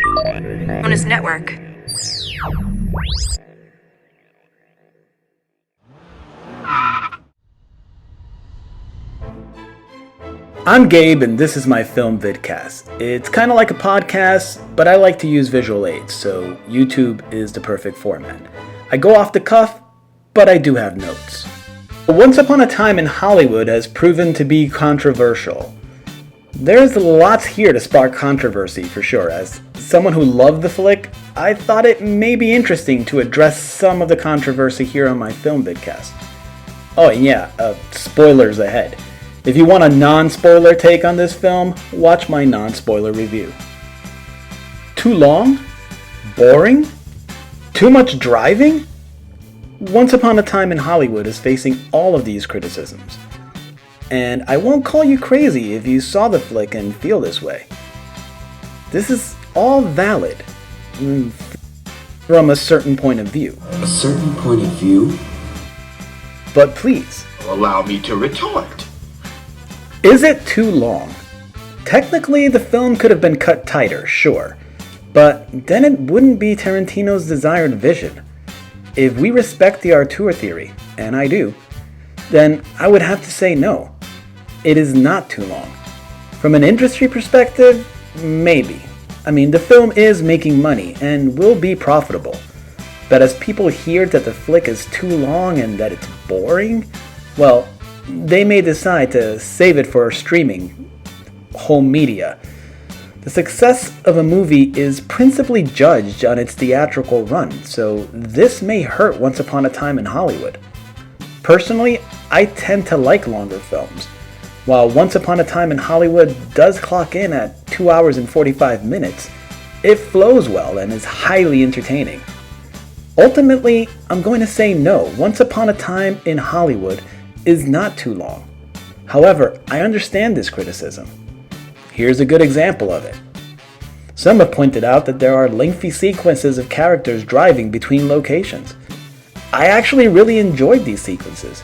Bonus network. I'm Gabe, and this is my film vidcast. It's kind of like a podcast, but I like to use visual aids, so YouTube is the perfect format. I go off the cuff, but I do have notes. Once Upon a Time in Hollywood has proven to be controversial. There's lots here to spark controversy for sure. As someone who loved the flick, I thought it may be interesting to address some of the controversy here on my film vidcast. Oh, and yeah, spoilers ahead. If you want a non-spoiler take on this film, watch my non-spoiler review. Too long? Boring? Too much driving? Once Upon a Time in Hollywood is facing all of these criticisms. And I won't call you crazy if you saw the flick and feel this way. This is all valid from a certain point of view. A certain point of view? But please, Allow me to retort. is it too long? Technically, the film could have been cut tighter, sure. But then it wouldn't be Tarantino's desired vision. If we respect the auteur theory, and I do, then I would have to say no. It is not too long. From an industry perspective, maybe. I mean, the film is making money and will be profitable. But as people hear that the flick is too long and that it's boring, well, they may decide to save it for streaming, home media. The success of a movie is principally judged on its theatrical run, so this may hurt Once Upon a Time in Hollywood. Personally, I tend to like longer films. While Once Upon a Time in Hollywood does clock in at 2 hours and 45 minutes, it flows well and is highly entertaining. Ultimately, I'm going to say no. Once Upon a Time in Hollywood is not too long. However, I understand this criticism. Here's a good example of it. Some have pointed out that there are lengthy sequences of characters driving between locations. I actually really enjoyed these sequences.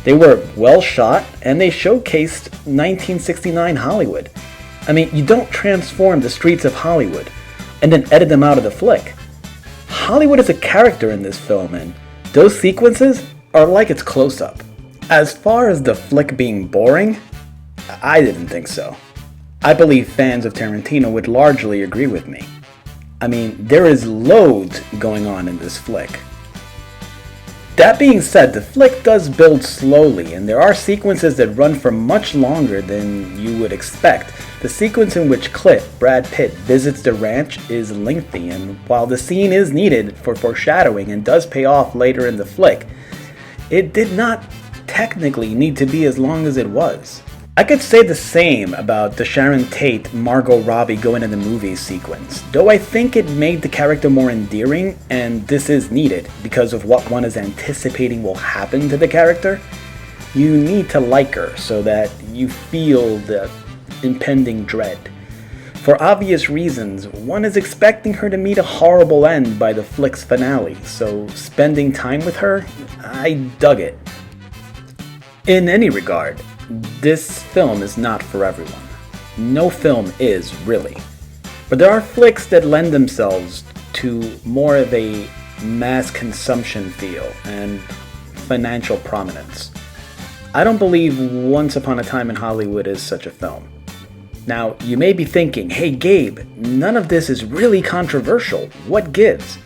They were well shot and they showcased 1969 Hollywood. I mean, you don't transform the streets of Hollywood and then edit them out of the flick. Hollywood is a character in this film, and those sequences are like its close-up. As far as the flick being boring, I didn't think so. I believe fans of Tarantino would largely agree with me. I mean, there is loads going on in this flick. That being said, the flick does build slowly, and there are sequences that run for much longer than you would expect. The sequence in which Cliff, Brad Pitt, visits the ranch is lengthy, and while the scene is needed for foreshadowing and does pay off later in the flick, it did not technically need to be as long as it was. I could say the same about the Sharon Tate, Margot Robbie going in the movies sequence, though I think it made the character more endearing, and this is needed because of what one is anticipating will happen to the character. You need to like her so that you feel the impending dread. For obvious reasons, one is expecting her to meet a horrible end by the flick's finale, so spending time with her, I dug it. In any regard, this film is not for everyone. No film is, really. But there are flicks that lend themselves to more of a mass consumption feel and financial prominence. I don't believe Once Upon a Time in Hollywood is such a film. Now, you may be thinking, hey Gabe, none of this is really controversial. What gives?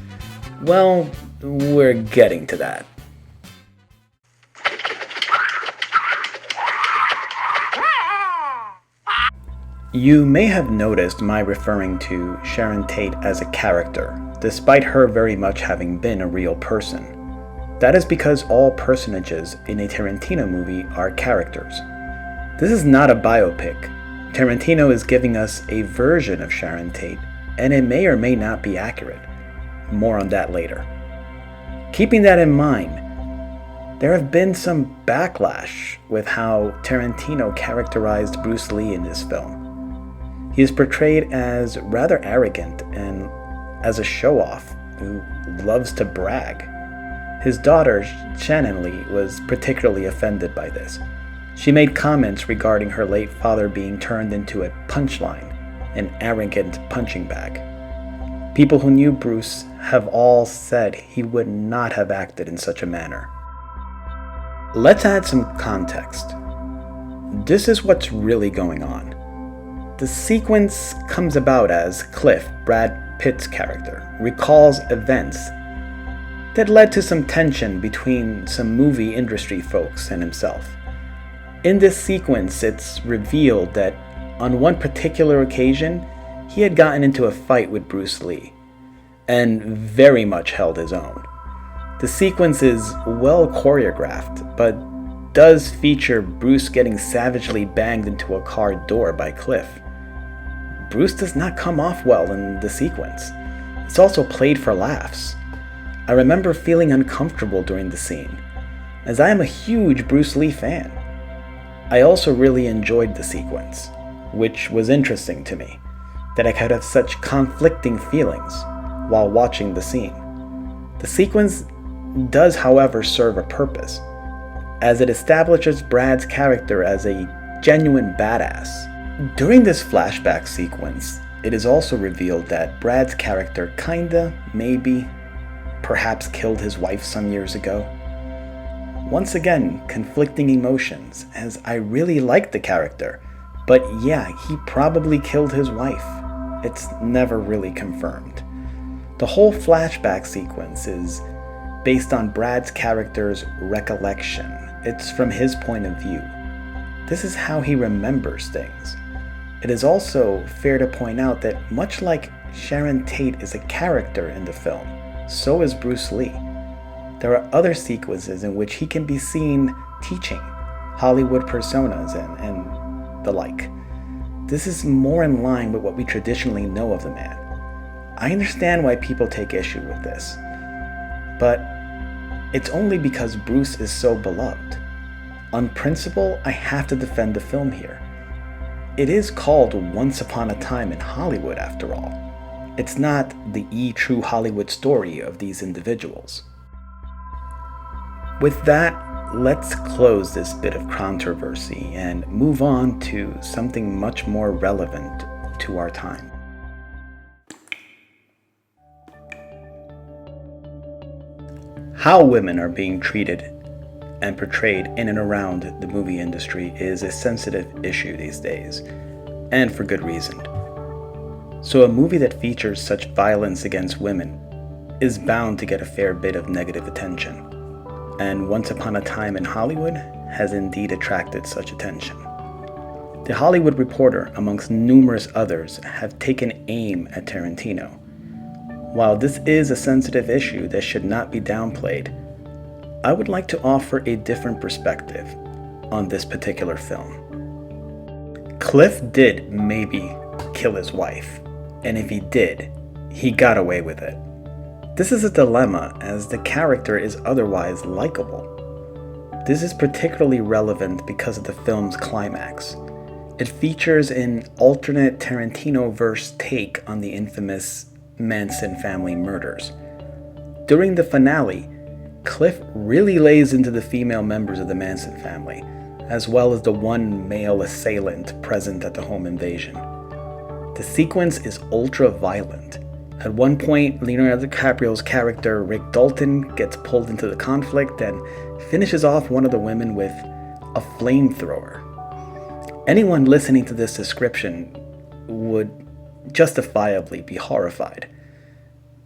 Well, we're getting to that. You may have noticed my referring to Sharon Tate as a character, despite her very much having been a real person. That is because all personages in a Tarantino movie are characters. This is not a biopic. Tarantino is giving us a version of Sharon Tate, and it may or may not be accurate. More on that later. Keeping that in mind, there have been some backlash with how Tarantino characterized Bruce Lee in this film. He is portrayed as rather arrogant and as a show-off who loves to brag. His daughter, Shannon Lee, was particularly offended by this. She made comments regarding her late father being turned into a punchline, an arrogant punching bag. People who knew Bruce have all said he would not have acted in such a manner. Let's add some context. This is what's really going on. The sequence comes about as Cliff, Brad Pitt's character, recalls events that led to some tension between some movie industry folks and himself. In this sequence, it's revealed that on one particular occasion, he had gotten into a fight with Bruce Lee, and very much held his own. The sequence is well choreographed, but does feature Bruce getting savagely banged into a car door by Cliff. Bruce does not come off well in the sequence. It's also played for laughs. I remember feeling uncomfortable during the scene, as I am a huge Bruce Lee fan. I also really enjoyed the sequence, which was interesting to me, that I could have such conflicting feelings while watching the scene. The sequence does, however, serve a purpose, as it establishes Brad's character as a genuine badass. During this flashback sequence, it is also revealed that Brad's character kinda, maybe, perhaps killed his wife some years ago. Once again, conflicting emotions, as I really liked the character, but yeah, he probably killed his wife. It's never really confirmed. The whole flashback sequence is based on Brad's character's recollection. It's from his point of view. This is how he remembers things. It is also fair to point out that much like Sharon Tate is a character in the film, so is Bruce Lee. There are other sequences in which he can be seen teaching Hollywood personas and the like. This is more in line with what we traditionally know of the man. I understand why people take issue with this, but it's only because Bruce is so beloved. On principle, I have to defend the film here. It is called Once Upon a Time in Hollywood, after all. It's not the true Hollywood story of these individuals. With that, let's close this bit of controversy and move on to something much more relevant to our time. How women are being treated and portrayed in and around the movie industry is a sensitive issue these days, and for good reason. So a movie that features such violence against women is bound to get a fair bit of negative attention, and Once Upon a Time in Hollywood has indeed attracted such attention. The Hollywood Reporter, amongst numerous others, have taken aim at Tarantino. While this is a sensitive issue that should not be downplayed, I would like to offer a different perspective on this particular film. Cliff did maybe kill his wife, and if he did, he got away with it. This is a dilemma, as the character is otherwise likable. This is particularly relevant because of the film's climax. It features an alternate Tarantino-verse take on the infamous Manson family murders. During the finale, Cliff really lays into the female members of the Manson family, as well as the one male assailant present at the home invasion. The sequence is ultra-violent. At one point, Leonardo DiCaprio's character, Rick Dalton, gets pulled into the conflict and finishes off one of the women with a flamethrower. Anyone listening to this description would justifiably be horrified.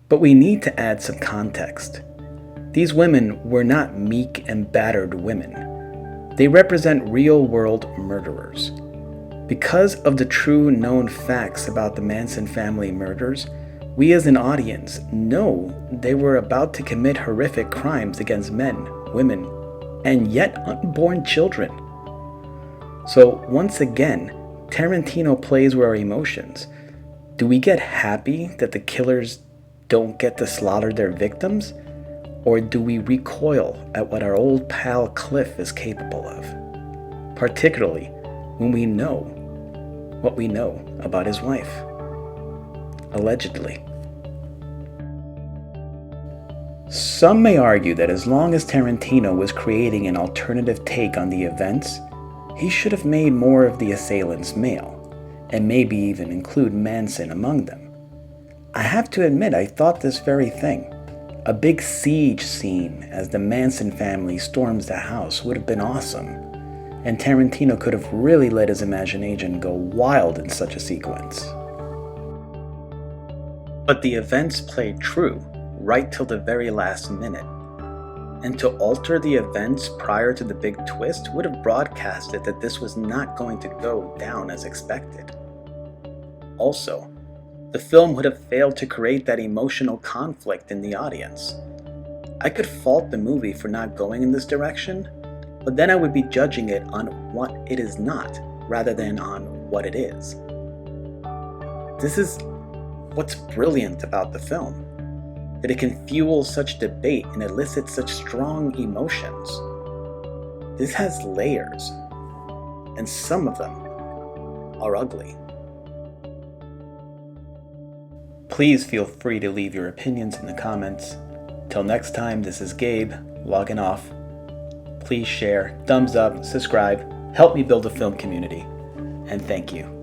But we need to add some context. These women were not meek and battered women. They represent real-world murderers. Because of the true known facts about the Manson family murders, we as an audience know they were about to commit horrific crimes against men, women, and yet unborn children. So once again, Tarantino plays with our emotions. Do we get happy that the killers don't get to slaughter their victims? Or do we recoil at what our old pal Cliff is capable of? Particularly when we know what we know about his wife. Allegedly. Some may argue that as long as Tarantino was creating an alternative take on the events, he should have made more of the assailants male, and maybe even include Manson among them. I have to admit, I thought this very thing. A big siege scene as the Manson family storms the house would have been awesome, and Tarantino could have really let his imagination go wild in such a sequence. But the events played true right till the very last minute, and to alter the events prior to the big twist would have broadcasted that this was not going to go down as expected. Also, the film would have failed to create that emotional conflict in the audience. I could fault the movie for not going in this direction, but then I would be judging it on what it is not, rather than on what it is. This is what's brilliant about the film, that it can fuel such debate and elicit such strong emotions. This has layers, and some of them are ugly. Please feel free to leave your opinions in the comments. Till next time, this is Gabe, logging off. Please share, thumbs up, subscribe, help me build a film community, and thank you.